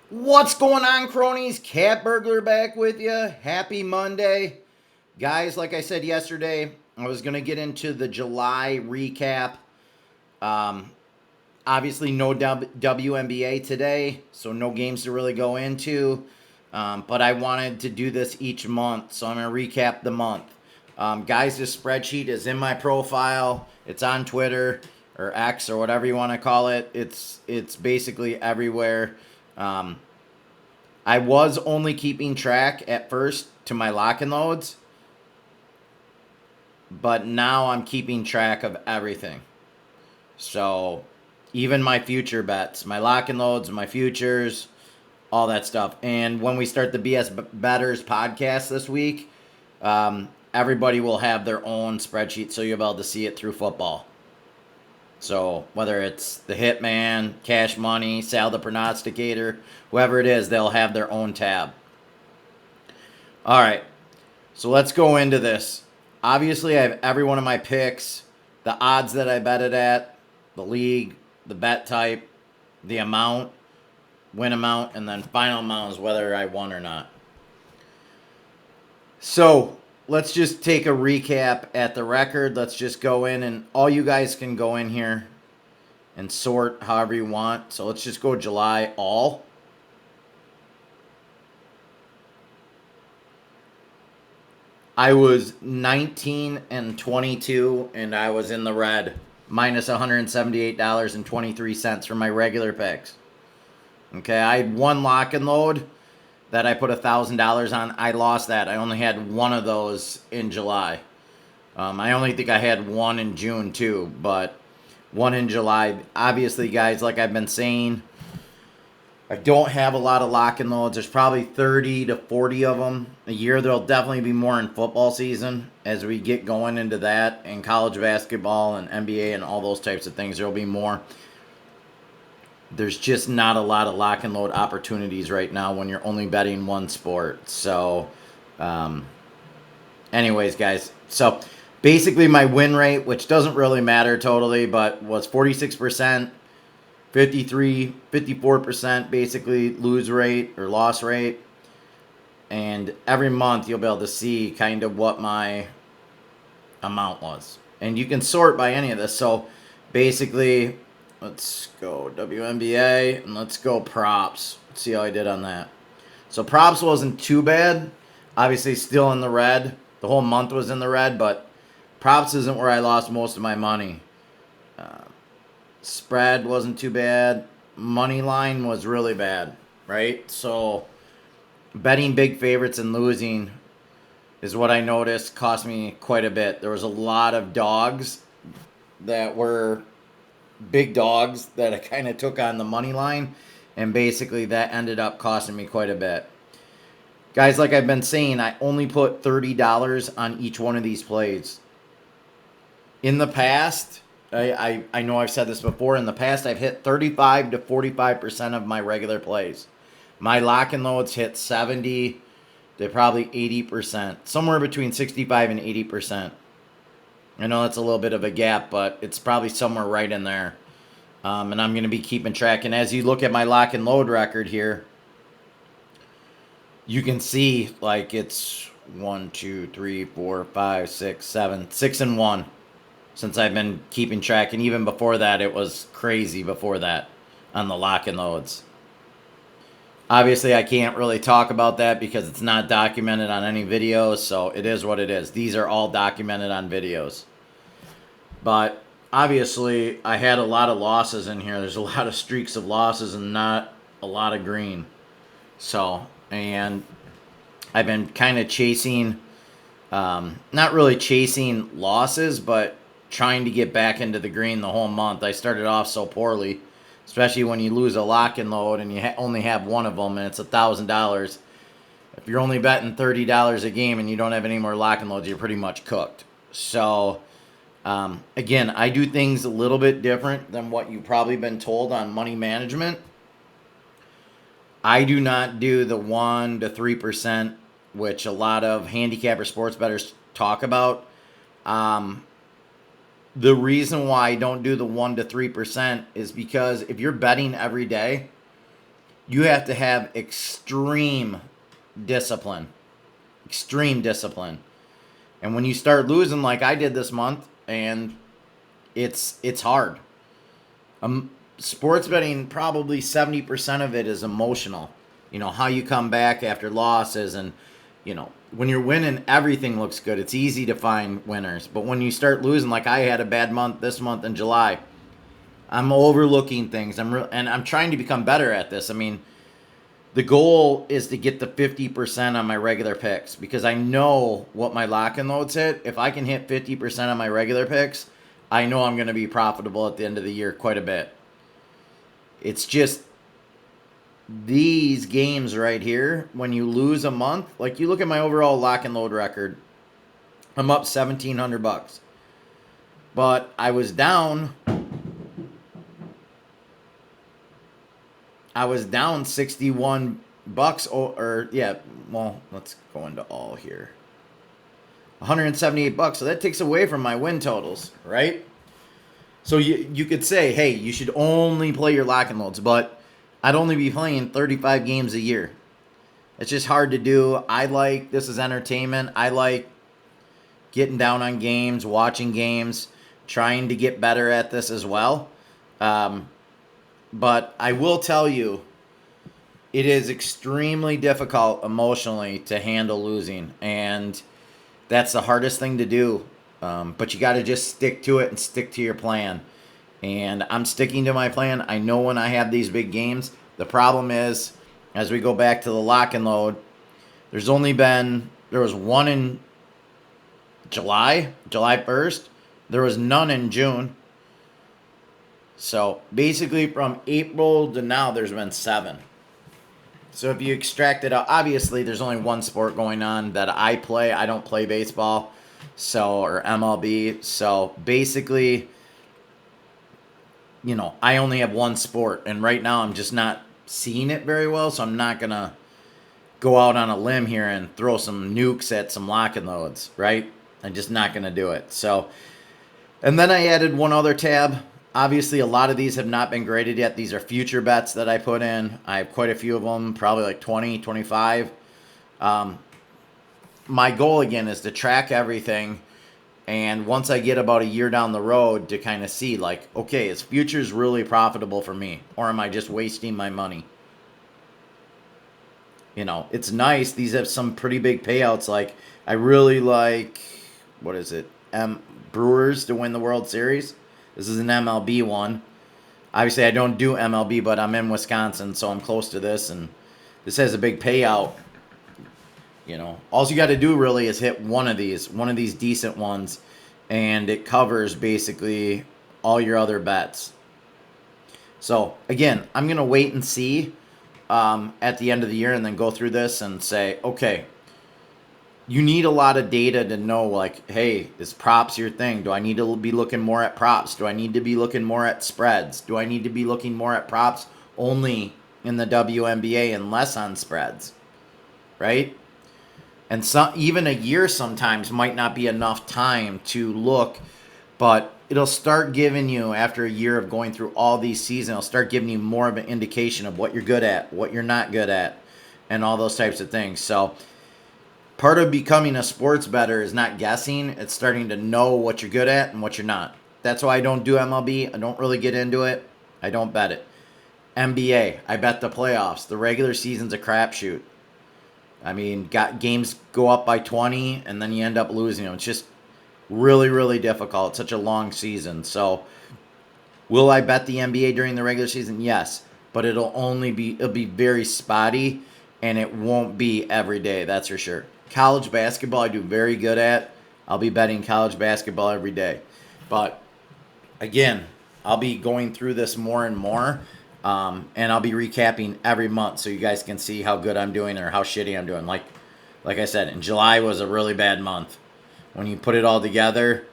What's going on, cronies? Cat Burglar back with you. Happy Monday. Guys, like I said yesterday, I was going to get into the July recap. Um, Obviously, no WNBA today, so no games to really go into. But I wanted to do this each month, so I'm going to recap the month. Guys, this spreadsheet is in my profile. It's on Twitter or X or whatever you want to call it. It's basically everywhere. Um, I was only keeping track at first to my lock and loads, but now I'm keeping track of everything. So even my future bets, my lock and loads, my futures, all that stuff. And when we start the BS Betters podcast this week, everybody will have their own spreadsheet, so you'll be able to see it through football. So whether it's the Hitman, Cash Money, Sal the Prognosticator, whoever it is, they'll have their own tab. All right, so let's go into this. Obviously, I have every one of my picks, the odds that I bet it at, the league, the bet type, the amount, win amount, and then final amount is whether I won or not. So let's just take a recap at the record. Let's just go in, and all you guys can go in here and sort however you want. So let's just go July all. I was 19 and 22, and I was in the red, minus $178.23 for my regular picks. Okay, I had one lock and load that I put $1,000 on. I lost that. I only had one of those in July. I only think I had one in June too, but one in July. Obviously, guys, like I've been saying, I don't have a lot of lock and loads. There's probably 30 to 40 of them a year. There'll definitely be more in football season as we get going into that, and college basketball and NBA and all those types of things. There'll be more. There's just not a lot of lock and load opportunities right now when you're only betting one sport. So, anyways, guys. So, basically, my win rate, which doesn't really matter totally, but was 46%. 54% basically lose rate or loss rate. And every month you'll be able to see kind of what my amount was. And you can sort by any of this. So basically, let's go WNBA and let's go props. Let's see how I did on that. So props wasn't too bad. Obviously, still in the red. The whole month was in the red, but props isn't where I lost most of my money. Spread wasn't too bad. Money line was really bad, right? So betting big favorites and losing is what I noticed cost me quite a bit. There was a lot of dogs that were big dogs that I kind of took on the money line, and basically that ended up costing me quite a bit. Guys, like I've been saying, I only put $30 on each one of these plays. In the past, I know I've said this before. In the past, I've hit 35 to 45% of my regular plays. My lock and loads hit 70 to probably 80%, somewhere between 65 and 80%. I know that's a little bit of a gap, but it's probably somewhere right in there. And I'm going to be keeping track. And as you look at my lock and load record here, you can see like it's 1, 2, 3, 4, 5, 6, 7, 6-1. Since I've been keeping track, and even before that, it was crazy before that on the lock and loads. Obviously, I can't really talk about that because it's not documented on any videos, so it is what it is. These are all documented on videos. But obviously, I had a lot of losses in here. There's a lot of streaks of losses and not a lot of green. So, and I've been kind of chasing, not really chasing losses, but trying to get back into the green the whole month. I started off so poorly, especially when you lose a lock and load and you only have one of them and it's $1,000. If you're only betting $30 a game and you don't have any more lock and loads, you're pretty much cooked. So, again, I do things a little bit different than what you've probably been told on money management. I do not do the 1 to 3%, which a lot of handicapper sports bettors talk about. The reason why I don't do the 1 to 3% is because if you're betting every day, You have to have discipline, extreme discipline. And when you start losing like I did this month, and it's hard. Sports betting, probably 70% of it is emotional. You know, how you come back after losses, and when you're winning, everything looks good. It's easy to find winners. But when you start losing, like I had a bad month this month in July, I'm overlooking things. And I'm trying to become better at this. I mean, the goal is to get the 50% on my regular picks, because I know what my lock and loads hit. If I can hit 50% on my regular picks, I know I'm going to be profitable at the end of the year quite a bit. It's just these games right here, when you lose a month, like you look at my overall lock and load record, I'm up $1,700. But I was down 61 bucks, or yeah, well, let's go into all here. 178 bucks. So that takes away from my win totals, right? So you could say, hey, you should only play your lock and loads, but I'd only be playing 35 games a year. It's just hard to do. This is entertainment. I like getting down on games, watching games, trying to get better at this as well. But I will tell you, it is extremely difficult emotionally to handle losing, and that's the hardest thing to do. But you got to just stick to it and stick to your plan. And I'm sticking to my plan. I know when I have these big games. The problem is, as we go back to the lock and load, there was one in July 1st. There was none in June. So basically from April to now, there's been 7. So if you extract it out, obviously there's only one sport going on that I play. I don't play baseball, or MLB. So basically, I only have one sport, and right now I'm just not seeing it very well. So I'm not gonna go out on a limb here and throw some nukes at some lock and loads, right? I'm just not gonna do it. So, and then I added one other tab. Obviously, a lot of these have not been graded yet. These are future bets that I put in. I have quite a few of them, probably like 20, 25. My goal, again, is to track everything. And once I get about a year down the road, to kind of see, like, okay, is futures really profitable for me? Or am I just wasting my money? It's nice. These have some pretty big payouts. Like, I really like, what is it? Brewers to win the World Series. This is an MLB one. Obviously, I don't do MLB, but I'm in Wisconsin, so I'm close to this, and this has a big payout. All you got to do really is hit one of these decent ones, and it covers basically all your other bets. So, again, I'm going to wait and see at the end of the year, and then go through this and say, okay, you need a lot of data to know, like, hey, is props your thing? Do I need to be looking more at props? Do I need to be looking more at spreads? Do I need to be looking more at props only in the WNBA and less on spreads? Right? And even a year sometimes might not be enough time to look, but it'll start giving you, after a year of going through all these seasons, it'll start giving you more of an indication of what you're good at, what you're not good at, and all those types of things. So part of becoming a sports bettor is not guessing. It's starting to know what you're good at and what you're not. That's why I don't do MLB. I don't really get into it. I don't bet it. NBA, I bet the playoffs. The regular season's a crapshoot. I mean, games go up by 20, and then you end up losing them. It's just really, really difficult. It's such a long season. So, will I bet the NBA during the regular season? Yes. But it'll be very spotty, and it won't be every day, that's for sure. College basketball, I do very good at. I'll be betting college basketball every day. But, again, I'll be going through this more and more. And I'll be recapping every month so you guys can see how good I'm doing or how shitty I'm doing. Like I said, in July was a really bad month. When you put it all together,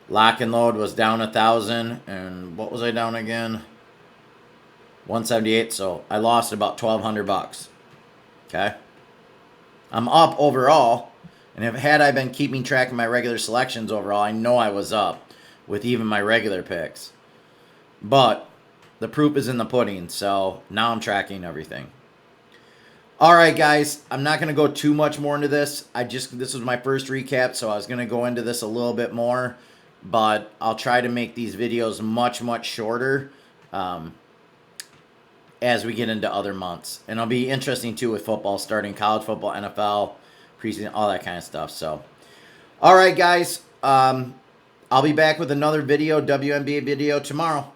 lock and load was down 1,000, and what was I down again? 178. So I lost about $1,200. Okay, I'm up overall, and had I been keeping track of my regular selections overall, I know I was up with even my regular picks. But the proof is in the pudding. So now I'm tracking everything. All right, guys, I'm not going to go too much more into this. This was my first recap, so I was going to go into this a little bit more, but I'll try to make these videos much, much shorter as we get into other months. And it'll be interesting, too, with football starting, college football, NFL, preseason, all that kind of stuff. So, all right, guys, I'll be back with another video, WNBA video tomorrow.